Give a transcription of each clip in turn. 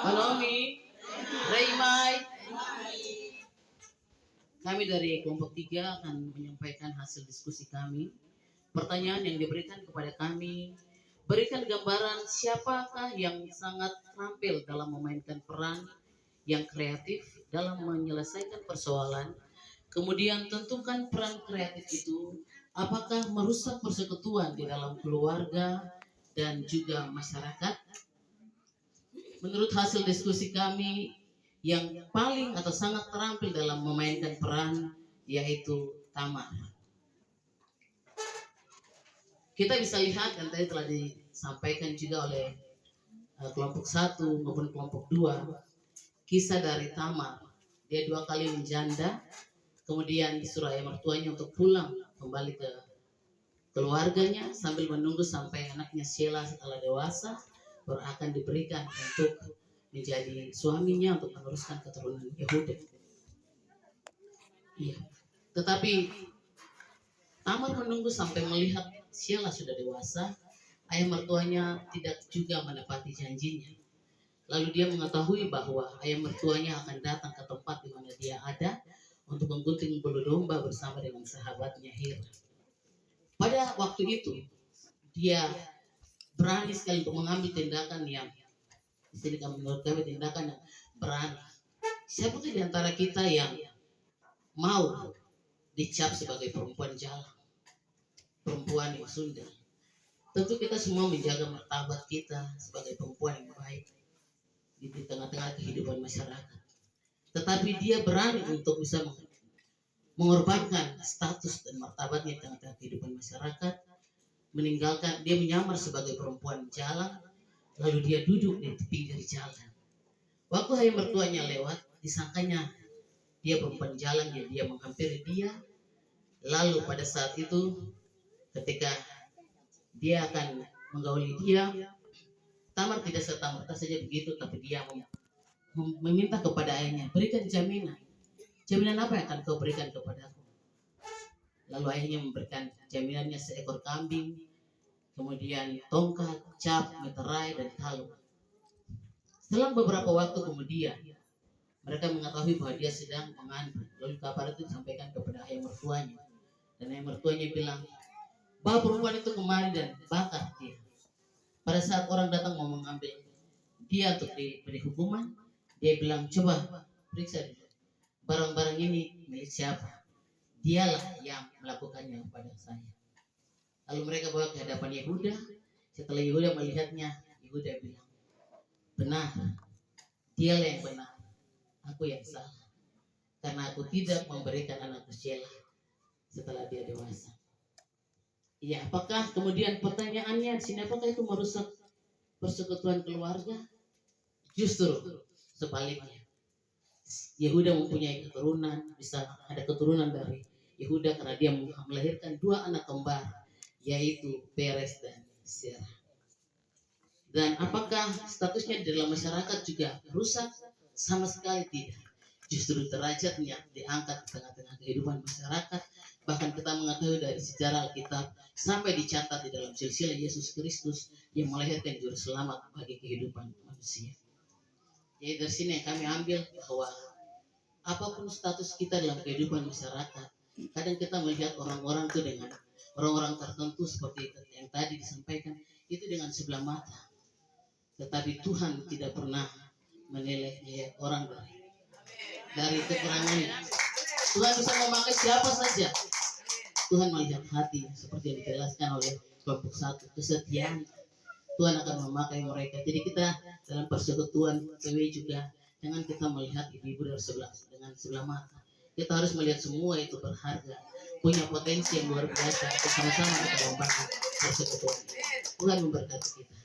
Manomi, Raymay. Kami dari kelompok 3 akan menyampaikan hasil diskusi kami. Pertanyaan yang diberikan kepada kami, berikan gambaran siapakah yang sangat terampil dalam memainkan peran yang kreatif dalam menyelesaikan persoalan. Kemudian tentukan peran kreatif itu apakah merusak persekutuan di dalam keluarga dan juga masyarakat. Menurut hasil diskusi kami, yang paling atau sangat terampil dalam memainkan peran yaitu Tamar. Kita bisa lihat dan tadi telah disampaikan juga oleh kelompok 1 maupun kelompok 2 kisah dari Tamar. Dia 2 kali menjanda, kemudian disuruh ayah mertuanya untuk pulang kembali ke keluarganya sambil menunggu sampai anaknya Sheila setelah dewasa baru akan diberikan untuk menjadi suaminya untuk meneruskan keturunan Yehuda. Iya. Tetapi Tamar menunggu sampai melihat Sheila sudah dewasa, ayah mertuanya tidak juga menepati janjinya. Lalu dia mengetahui bahwa ayah mertuanya akan datang ke tempat di mana dia ada untuk menggunting bulu domba bersama dengan sahabatnya Hira. Pada waktu itu, dia berani sekali untuk mengambil tindakan yang menurut kami tindakan yang berani. Siapa di antara kita yang mau dicap sebagai perempuan jalan, perempuan yang sunda? Tentu kita semua menjaga martabat kita sebagai perempuan yang baik di tengah-tengah kehidupan masyarakat. Tetapi dia berani untuk bisa mengorbankan status dan martabatnya di tengah-tengah kehidupan masyarakat, meninggalkan, dia menyamar sebagai perempuan jalan, lalu dia duduk di pinggir jalan. Waktu ayah mertuanya lewat, disangkanya dia perempuan jalan, dia menghampiri dia. Lalu pada saat itu, ketika dia akan menggauli dia, Tamar tidak serta-merta saja begitu, tapi dia meminta kepada ayahnya, berikan jaminan. Jaminan apa yang akan kau berikan kepadaku? Lalu ayahnya memberikan jaminannya seekor kambing, kemudian tongkat, cap, meterai, dan kalung. Setelah beberapa waktu kemudian, mereka mengetahui bahwa dia sedang mengandung. Lalu kabar itu disampaikan kepada ayah mertuanya. Dan ayah mertuanya bilang, bawa perempuan itu kemari dan bakar dia. Pada saat orang datang mau mengambil dia untuk diberi hukuman, dia bilang, coba periksa dulu. Barang-barang ini milik siapa? Dialah yang melakukannya kepada saya. Lalu mereka bawa ke hadapan Yehuda. Setelah Yehuda melihatnya, Yehuda bilang, benar, dialah yang benar, aku yang salah, karena aku tidak memberikan anakku Sheila setelah dia dewasa. Iya, apakah kemudian pertanyaannya di sini, apakah itu merusak persekutuan keluarga? Justru sebaliknya. Yehuda mempunyai keturunan, bisa ada keturunan dari Yehuda karena dia melahirkan 2 anak kembar, yaitu Peres dan Serah. Dan apakah statusnya di dalam masyarakat juga rusak? Sama sekali tidak. Justru derajatnya diangkat di tengah-tengah kehidupan masyarakat. Bahkan kita mengetahui dari sejarah Alkitab sampai dicatat di dalam silsilah Yesus Kristus yang melahirkan juru selamat bagi kehidupan manusia. Jadi dari sini yang kami ambil bahwa apapun status kita dalam kehidupan masyarakat, kadang kita melihat orang-orang itu dengan orang-orang tertentu seperti yang tadi disampaikan itu dengan sebelah mata. Tetapi Tuhan tidak pernah menilai orang dari kekurangannya. Tuhan bisa memakai siapa saja. Tuhan melihat hati seperti yang dijelaskan oleh kelompok 1, kesetiaan. Tuhan akan memakai mereka. Jadi kita dalam persekutuan PW juga jangan kita melihat ibu-ibu dengan sebelah mata. Kita harus melihat semua itu berharga, punya potensi yang luar biasa. Sama-sama kita membangun persekutuan. Tuhan memberkati kita.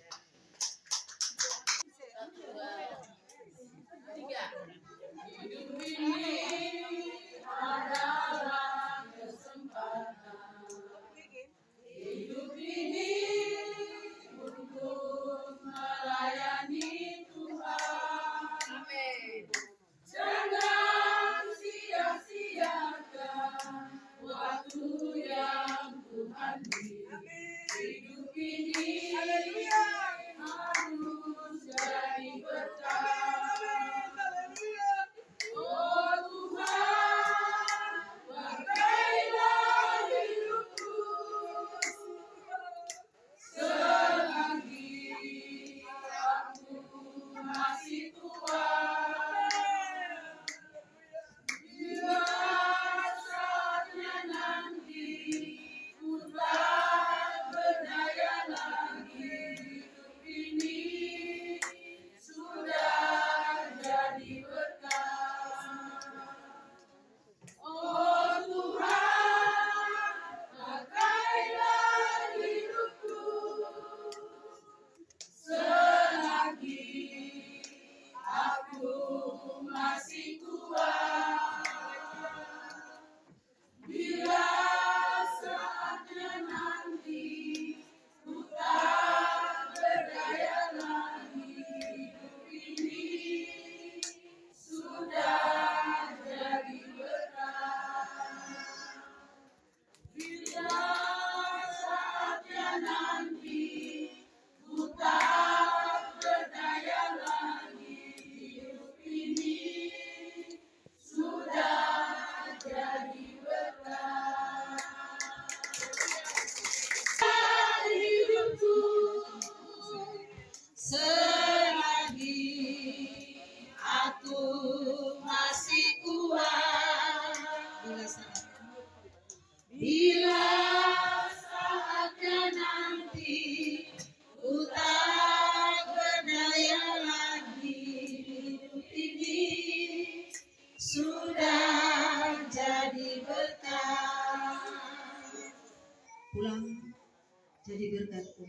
Hidup ini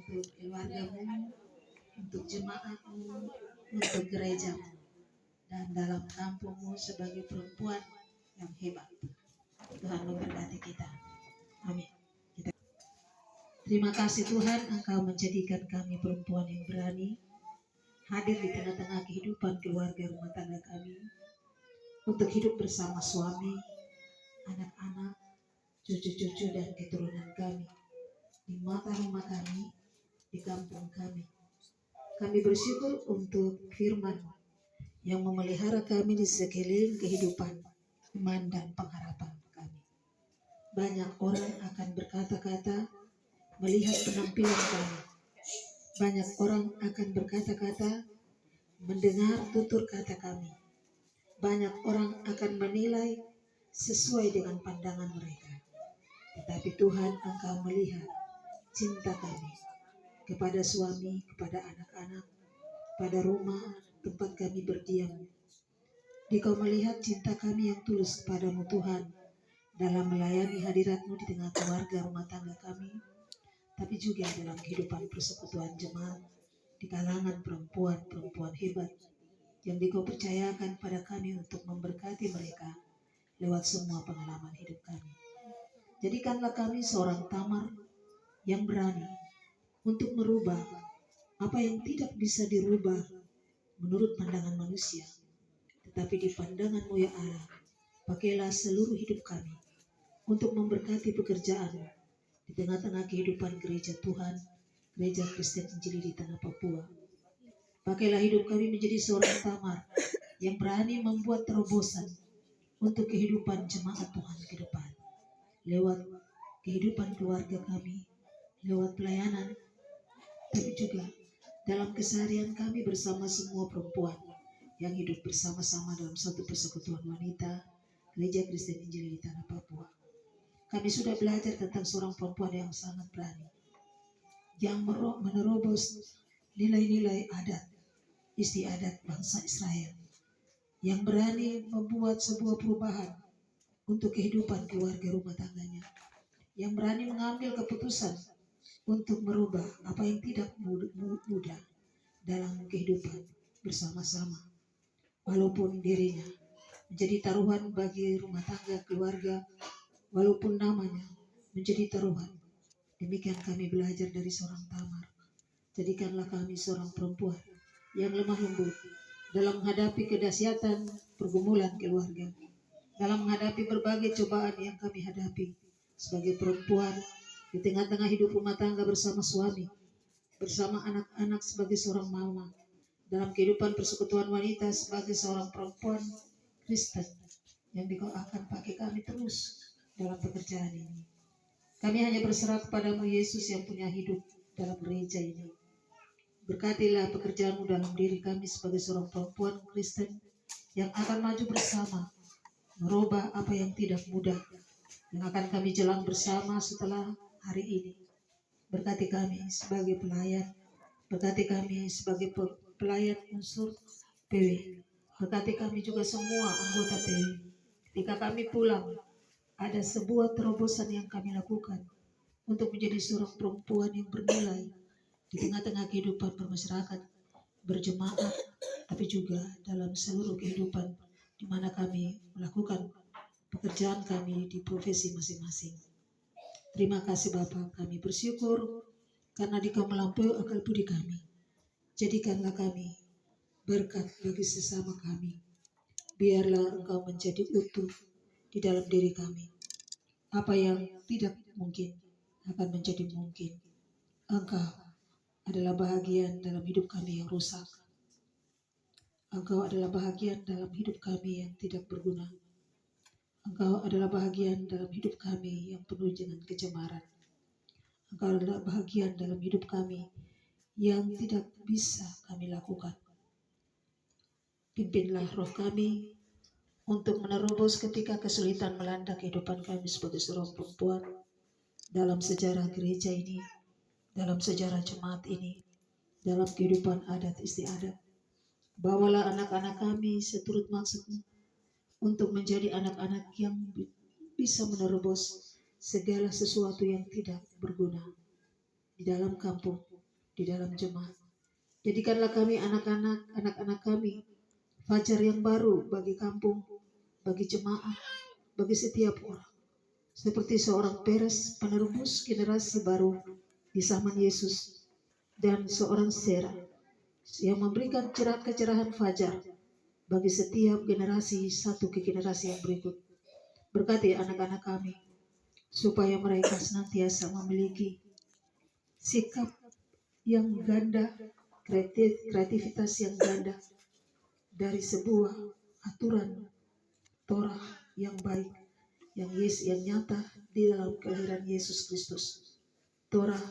untuk keluargamu, untuk jemaatmu, untuk gerejamu, dan dalam kampungmu sebagai perempuan yang hebat. Tuhan memberkati kita. Amin. Terima kasih Tuhan, Engkau menjadikan kami perempuan yang berani hadir di tengah-tengah kehidupan keluarga rumah tangga kami untuk hidup bersama suami, anak-anak, cucu-cucu dan keturunan kami di mata rumah kami, di kampung kami. Kami bersyukur untuk firman yang memelihara kami di sekeliling kehidupan, iman dan pengharapan kami. Banyak orang akan berkata-kata melihat penampilan kami. Banyak orang akan berkata-kata mendengar tutur kata kami. Banyak orang akan menilai sesuai dengan pandangan mereka. Tetapi Tuhan, Engkau melihat cinta kami kepada suami, kepada anak-anak, pada rumah tempat kami berdiam. Engkau melihat cinta kami yang tulus kepadamu Tuhan dalam melayani hadirat-Mu di tengah keluarga rumah tangga kami, tapi juga dalam kehidupan persekutuan jemaat di kalangan perempuan-perempuan hebat yang Engkau percayakan pada kami untuk memberkati mereka lewat semua pengalaman hidup kami. Jadikanlah kami seorang Tamar yang berani untuk merubah apa yang tidak bisa dirubah menurut pandangan manusia, tetapi di pandangan-Mu ya Allah, pakailah seluruh hidup kami untuk memberkati pekerjaan di tengah-tengah kehidupan gereja Tuhan, gereja Kristen Injili di tanah Papua. Pakailah hidup kami menjadi seorang Tamar yang berani membuat terobosan untuk kehidupan jemaat Tuhan ke depan. Lewat kehidupan keluarga kami, lewat pelayanan, tapi juga dalam keseharian kami bersama semua perempuan yang hidup bersama-sama dalam satu persekutuan wanita, gereja Kristen Injili di tanah Papua. Kami sudah belajar tentang seorang perempuan yang sangat berani, yang menerobos nilai-nilai adat, istiadat bangsa Israel, yang berani membuat sebuah perubahan untuk kehidupan keluarga rumah tangganya, yang berani mengambil keputusan untuk merubah apa yang tidak mudah dalam kehidupan bersama-sama, walaupun dirinya menjadi taruhan bagi rumah tangga keluarga, walaupun namanya menjadi taruhan. Demikian kami belajar dari seorang Tamar. Jadikanlah kami seorang perempuan yang lemah lembut dalam menghadapi kedahsyatan pergumulan keluarga, dalam menghadapi berbagai cobaan yang kami hadapi sebagai perempuan di tengah-tengah hidup rumah tangga bersama suami, bersama anak-anak sebagai seorang mama, dalam kehidupan persekutuan wanita sebagai seorang perempuan Kristen yang Engkau akan pakai kami terus dalam pekerjaan ini. Kami hanya berserah kepadamu Yesus yang punya hidup dalam gereja ini. Berkatilah pekerjaanmu dalam diri kami sebagai seorang perempuan Kristen yang akan maju bersama, merubah apa yang tidak mudah, yang akan kami jalan bersama setelah hari ini. Berkati kami sebagai pelayan, berkati kami sebagai pelayan unsur PW, berkati kami juga semua anggota PW. Ketika kami pulang, ada sebuah terobosan yang kami lakukan untuk menjadi seorang perempuan yang bernilai di tengah-tengah kehidupan bermasyarakat, berjemaat, tapi juga dalam seluruh kehidupan di mana kami melakukan pekerjaan kami di profesi masing-masing. Terima kasih Bapa, kami bersyukur karena Dikau melampaui akal budi kami. Jadikanlah kami berkat bagi sesama kami. Biarlah Engkau menjadi utuh di dalam diri kami. Apa yang tidak mungkin akan menjadi mungkin. Engkau adalah bahagian dalam hidup kami yang rusak. Engkau adalah bahagian dalam hidup kami yang tidak berguna. Engkau adalah bahagian dalam hidup kami yang penuh dengan kecemaran. Engkau adalah bahagian dalam hidup kami yang tidak bisa kami lakukan. Pimpinlah roh kami untuk menerobos ketika kesulitan melanda kehidupan kami sebagai seorang perempuan dalam sejarah gereja ini, dalam sejarah jemaat ini, dalam kehidupan adat istiadat. Bawalah anak-anak kami seturut maksud-Mu untuk menjadi anak-anak yang bisa menerobos segala sesuatu yang tidak berguna di dalam kampung, di dalam jemaat. Jadikanlah kami anak-anak kami fajar yang baru bagi kampung, bagi jemaat, bagi setiap orang. Seperti seorang Peres penerus generasi baru di zaman Yesus dan seorang Sera yang memberikan kecerahan fajar bagi setiap generasi satu ke generasi yang berikut. Berkati anak-anak kami supaya mereka senantiasa memiliki sikap yang ganda, kreativitas yang ganda dari sebuah aturan Torah yang baik, yang nyata di dalam kelahiran Yesus Kristus. Torah